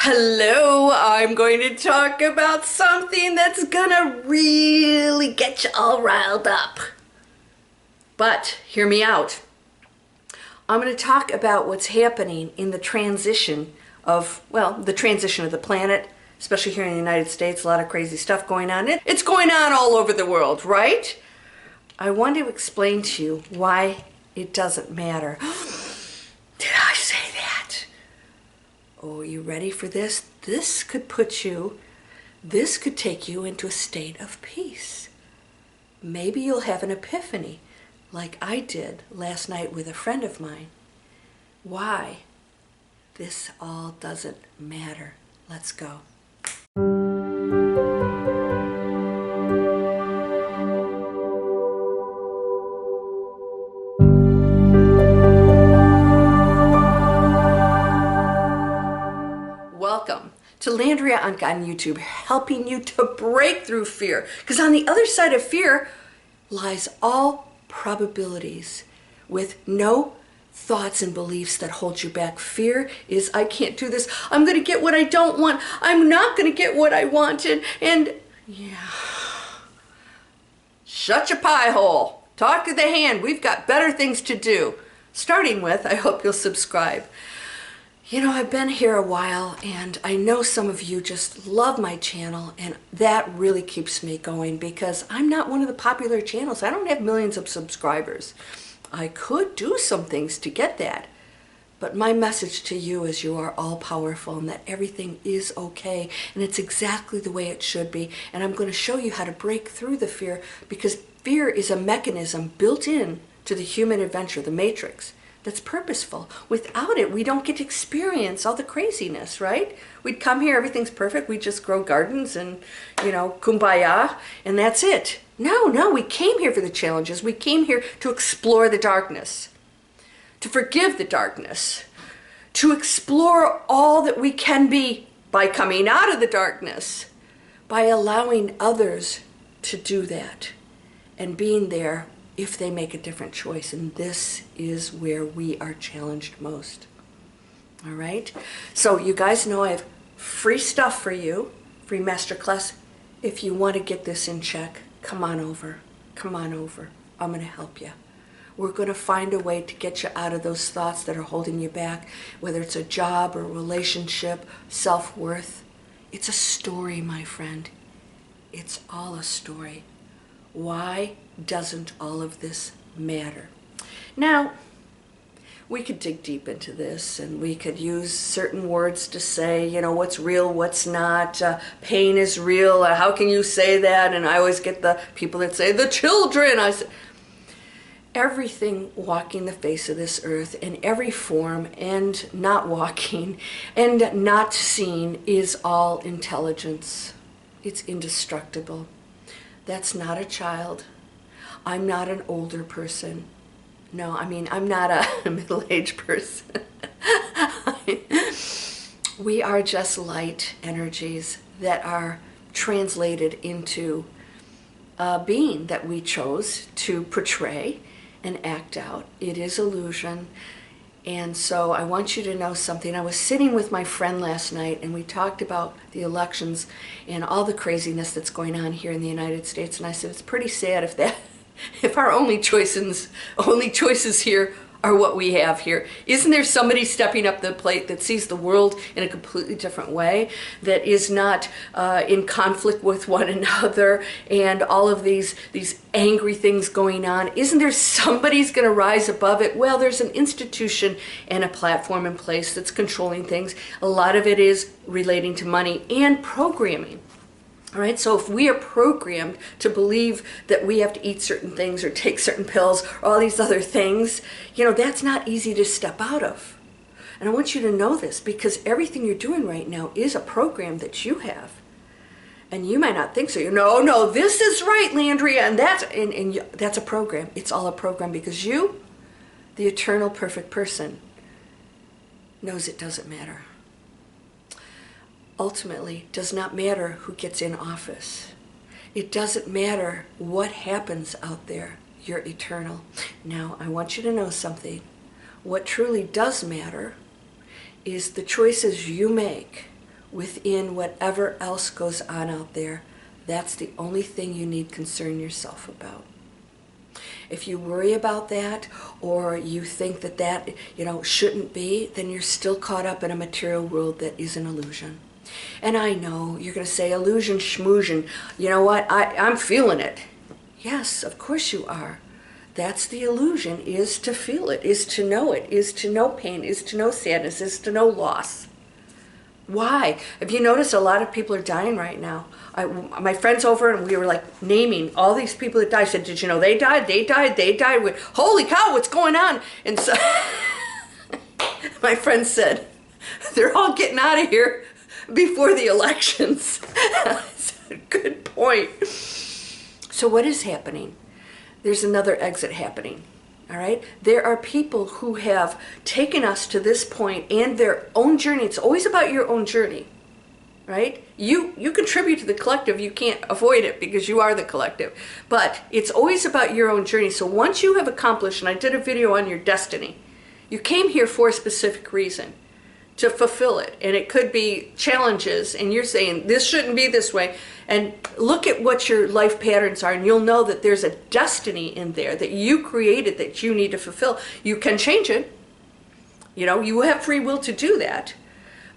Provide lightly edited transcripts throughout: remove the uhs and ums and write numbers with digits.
Hello, I'm going to talk about something that's gonna really get you all riled up. But hear me out. I'm going to talk about what's happening in the transition of, the transition of the planet, especially here in the United States. A lot of crazy stuff going on. It's going on all over the world, right? I want to explain to you why it doesn't matter. Did I say that? Oh, are you ready for this? This could take you into a state of peace. Maybe you'll have an epiphany, like I did last night with a friend of mine. Why? This all doesn't matter. Let's go. Welcome to Landria, Onkka on YouTube, helping you to break through fear. Because on the other side of fear lies all probabilities with no thoughts and beliefs that hold you back. Fear is, I can't do this. I'm going to get what I don't want. I'm not going to get what I wanted. And yeah, shut your pie hole. Talk to the hand. We've got better things to do. Starting with, I hope you'll subscribe. You know, I've been here a while, and I know some of you just love my channel, and that really keeps me going because I'm not one of the popular channels. I don't have millions of subscribers. I could do some things to get that, but my message to you is you are all powerful and that everything is okay, and it's exactly the way it should be. And I'm going to show you how to break through the fear, because fear is a mechanism built in to the human adventure, the matrix. That's purposeful. Without it, we don't get to experience all the craziness, right? We'd come here, everything's perfect, we just grow gardens and, kumbaya, and that's it. No, we came here for the challenges. We came here to explore the darkness, to forgive the darkness, to explore all that we can be by coming out of the darkness, by allowing others to do that and being there if they make a different choice. And this is where we are challenged most. All right? So you guys know I have free stuff for you, free masterclass. If you want to get this in check, come on over. Come on over. I'm going to help you. We're going to find a way to get you out of those thoughts that are holding you back, whether it's a job or a relationship, self-worth. It's a story, my friend. It's all a story. Why doesn't all of this matter? Now, we could dig deep into this, and we could use certain words to say, what's real, what's not. Pain is real. How can you say that? And I always get the people that say, the children. I say, everything walking the face of this earth in every form and not walking and not seen is all intelligence. It's indestructible. That's not a child. I'm not an older person. No, I'm not a middle-aged person. We are just light energies that are translated into a being that we chose to portray and act out. It is illusion. And so I want you to know something. I was sitting with my friend last night, and we talked about the elections and all the craziness that's going on here in the United States. And I said, it's pretty sad if our only choices here are what we have here. Isn't there somebody stepping up the plate that sees the world in a completely different way, that is not in conflict with one another, and all of these angry things going on? Isn't there somebody's going to rise above it? Well, there's an institution and a platform in place that's controlling things. A lot of it is relating to money and programming. All right, so if we are programmed to believe that we have to eat certain things or take certain pills or all these other things, that's not easy to step out of. And I want you to know this, because everything you're doing right now is a program that you have. And you might not think so. No, this is right, Landria, and that's a program. It's all a program, because you, the eternal perfect person, knows it doesn't matter. Ultimately, does not matter who gets in office. It doesn't matter what happens out there. You're eternal. Now, I want you to know something. What truly does matter is the choices you make within whatever else goes on out there. That's the only thing you need to concern yourself about. If you worry about that, or you think that that, shouldn't be, then you're still caught up in a material world that is an illusion. And I know you're going to say, illusion, schmoosion. You know what? I'm feeling it. Yes, of course you are. That's the illusion, is to feel it, is to know it, is to know pain, is to know sadness, is to know loss. Why? Have you noticed a lot of people are dying right now? My friend's over and we were like naming all these people that died. I said, did you know they died? They died. They died. Holy cow, what's going on? And so my friend said, they're all getting out of here before the elections. I said, good point. So what is happening? There's another exit happening. All right? There are people who have taken us to this point and their own journey. It's always about your own journey, right? You contribute to the collective. You can't avoid it because you are the collective. But it's always about your own journey. So once you have accomplished, and I did a video on your destiny, you came here for a specific reason, to fulfill it. And it could be challenges, and you're saying, this shouldn't be this way. And look at what your life patterns are, and you'll know that there's a destiny in there that you created that you need to fulfill. You can change it. You have free will to do that.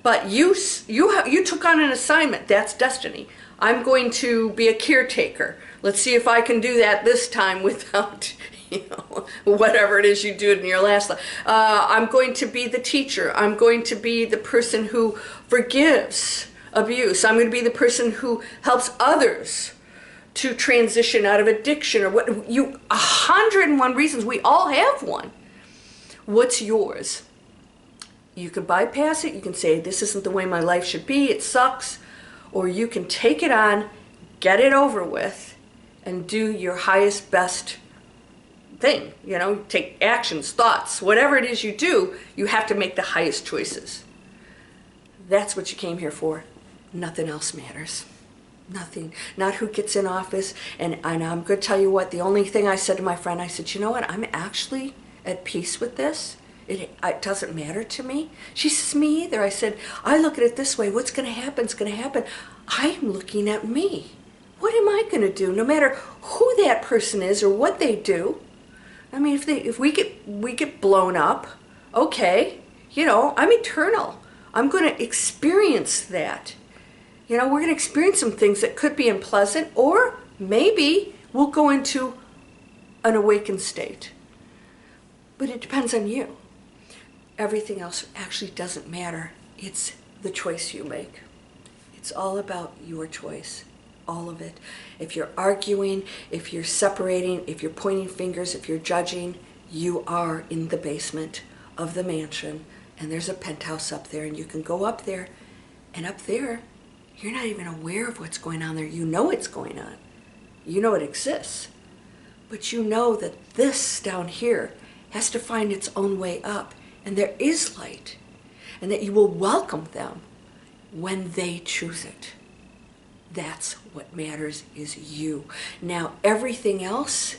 But you took on an assignment. That's destiny. I'm going to be a caretaker. Let's see if I can do that this time without, whatever it is you do in your last life. I'm going to be the teacher. I'm going to be the person who forgives abuse. I'm going to be the person who helps others to transition out of addiction, or 101 reasons. We all have one. What's yours? You can bypass it. You can say, this isn't the way my life should be. It sucks. Or you can take it on, get it over with, and do your highest, best thing. Take actions, thoughts, whatever it is you do, you have to make the highest choices. That's what you came here for. Nothing else matters. Nothing. Not who gets in office. And I'm going to tell you what, the only thing I said to my friend, I said, you know what, I'm actually at peace with this. It doesn't matter to me. She says, me either. I said, I look at it this way. What's going to happen is going to happen. I'm looking at me. What am I going to do? No matter who that person is or what they do. I mean, if we get blown up, okay, I'm eternal. I'm going to experience that. We're going to experience some things that could be unpleasant, or maybe we'll go into an awakened state. But it depends on you. Everything else actually doesn't matter. It's the choice you make. It's all about your choice. All of it. If you're arguing, if you're separating, if you're pointing fingers, if you're judging, you are in the basement of the mansion, and there's a penthouse up there, and you can go up there, and up there, you're not even aware of what's going on there. You know it's going on. You know it exists. But you know that this down here has to find its own way up, and there is light, and that you will welcome them when they choose it. That's what matters, is you. Now, everything else,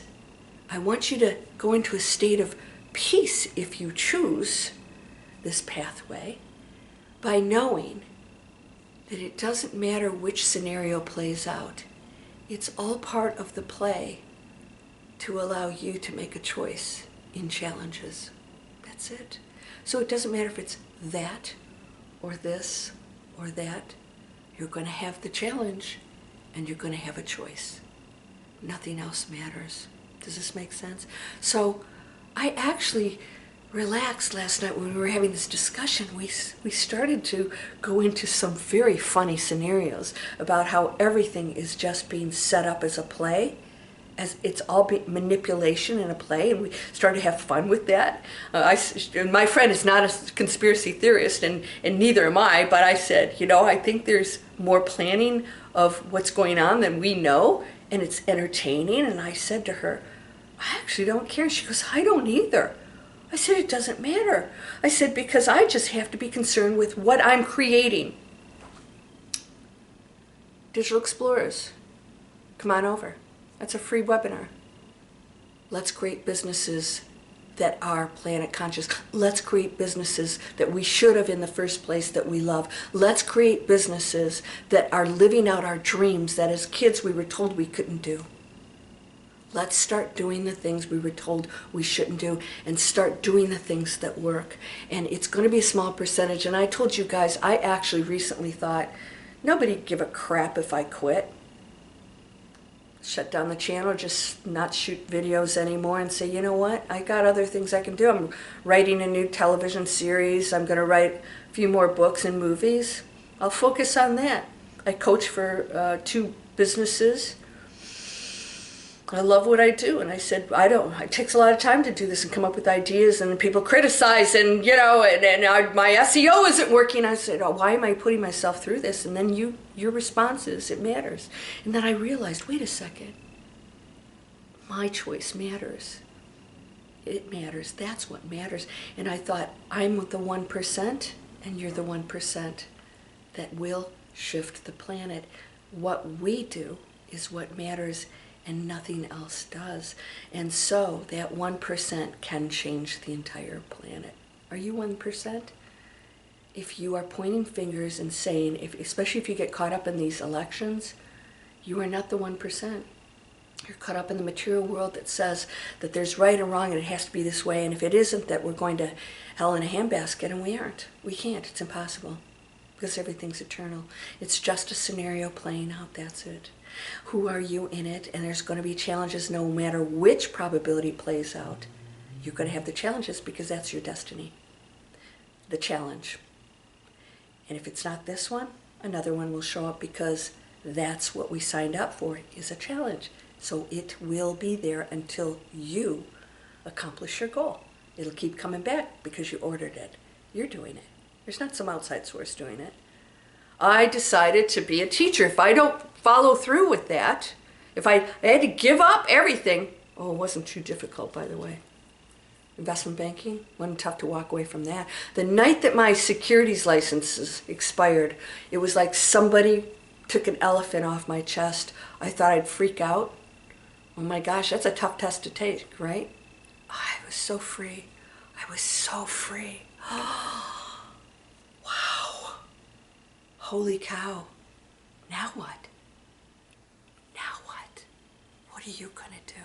I want you to go into a state of peace if you choose this pathway, by knowing that it doesn't matter which scenario plays out. It's all part of the play to allow you to make a choice in challenges. That's it. So it doesn't matter if it's that or this or that. You're going to have the challenge, and you're going to have a choice. Nothing else matters. Does this make sense? So I actually relaxed last night when we were having this discussion. We started to go into some very funny scenarios about how everything is just being set up as a play, as it's all manipulation in a play, and we started to have fun with that. My friend is not a conspiracy theorist, and neither am I, but I said, I think there's more planning of what's going on than we know, and it's entertaining. And I said to her, I actually don't care. She goes, I don't either. I said, it doesn't matter. I said, because I just have to be concerned with what I'm creating. Digital Explorers, come on over. That's a free webinar. Let's create businesses that are planet conscious. Let's create businesses that we should have in the first place that we love. Let's create businesses that are living out our dreams that as kids we were told we couldn't do. Let's start doing the things we were told we shouldn't do and start doing the things that work. And it's going to be a small percentage. And I told you guys, I actually recently thought, nobody'd give a crap if I quit. Shut down the channel, just not shoot videos anymore and say, you know what, I got other things I can do. I'm writing a new television series. I'm going to write a few more books and movies. I'll focus on that. I coach for 2 businesses. I love what I do, and I said, it takes a lot of time to do this and come up with ideas, and people criticize, and my SEO isn't working. I said, why am I putting myself through this? And then your response is, it matters. And then I realized, wait a second, my choice matters. It matters, that's what matters. And I thought, I'm the 1%, and you're the 1% that will shift the planet. What we do is what matters, and nothing else does. And so that 1% can change the entire planet. Are you 1%? If you are pointing fingers and saying, especially if you get caught up in these elections, you are not the 1%. You're caught up in the material world that says that there's right and wrong and it has to be this way, and if it isn't, that we're going to hell in a handbasket, and we aren't. We can't. It's impossible. Because everything's eternal. It's just a scenario playing out, that's it. Who are you in it? And there's going to be challenges no matter which probability plays out. You're going to have the challenges because that's your destiny. The challenge. And if it's not this one, another one will show up because that's what we signed up for, is a challenge. So it will be there until you accomplish your goal. It'll keep coming back because you ordered it. You're doing it. There's not some outside source doing it. I decided to be a teacher. If I don't follow through with that, if I had to give up everything, it wasn't too difficult, by the way. Investment banking, wasn't tough to walk away from that. The night that my securities licenses expired, it was like somebody took an elephant off my chest. I thought I'd freak out. Oh my gosh, that's a tough test to take, right? I was so free. I was so free. Wow. Holy cow. Now what? Now what? What are you going to do?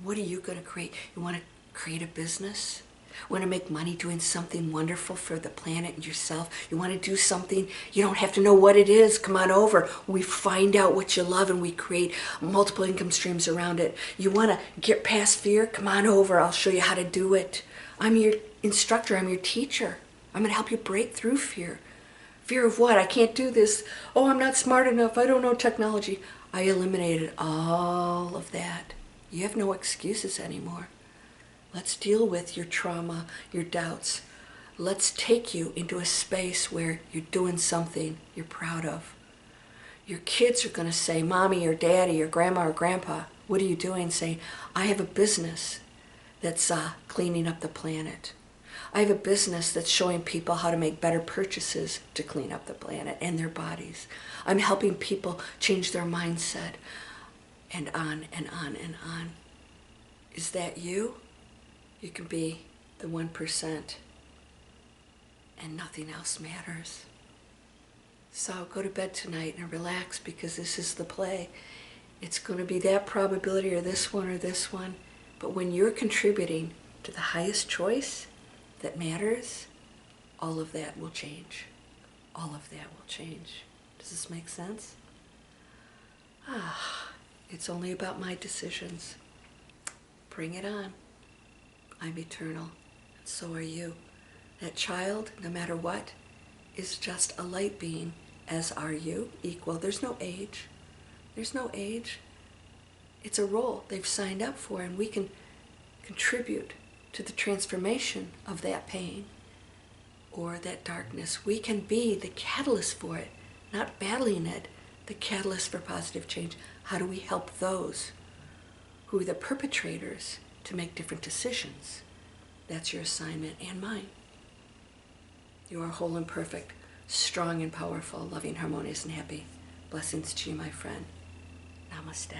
What are you going to create? You want to create a business? You want to make money doing something wonderful for the planet and yourself? You want to do something? You don't have to know what it is. Come on over. We find out what you love and we create multiple income streams around it. You want to get past fear? Come on over. I'll show you how to do it. I'm your instructor. I'm your teacher. I'm going to help you break through fear. Fear of what? I can't do this. Oh, I'm not smart enough. I don't know technology. I eliminated all of that. You have no excuses anymore. Let's deal with your trauma, your doubts. Let's take you into a space where you're doing something you're proud of. Your kids are going to say, Mommy or Daddy or Grandma or Grandpa, what are you doing? Say, I have a business that's cleaning up the planet. I have a business that's showing people how to make better purchases to clean up the planet and their bodies. I'm helping people change their mindset, and on and on and on. Is that you? You can be the 1% and nothing else matters. So go to bed tonight and relax, because this is the play. It's going to be that probability or this one. But when you're contributing to the highest choice that matters, all of that will change. All of that will change. Does this make sense? It's only about my decisions. Bring it on. I'm eternal, and so are you. That child, no matter what, is just a light being, as are you, equal. There's no age. There's no age. It's a role they've signed up for, and we can contribute to the transformation of that pain or that darkness. We can be the catalyst for it, not battling it, the catalyst for positive change. How do we help those who are the perpetrators to make different decisions? That's your assignment and mine. You are whole and perfect, strong and powerful, loving, harmonious, and happy. Blessings to you, my friend. Namaste.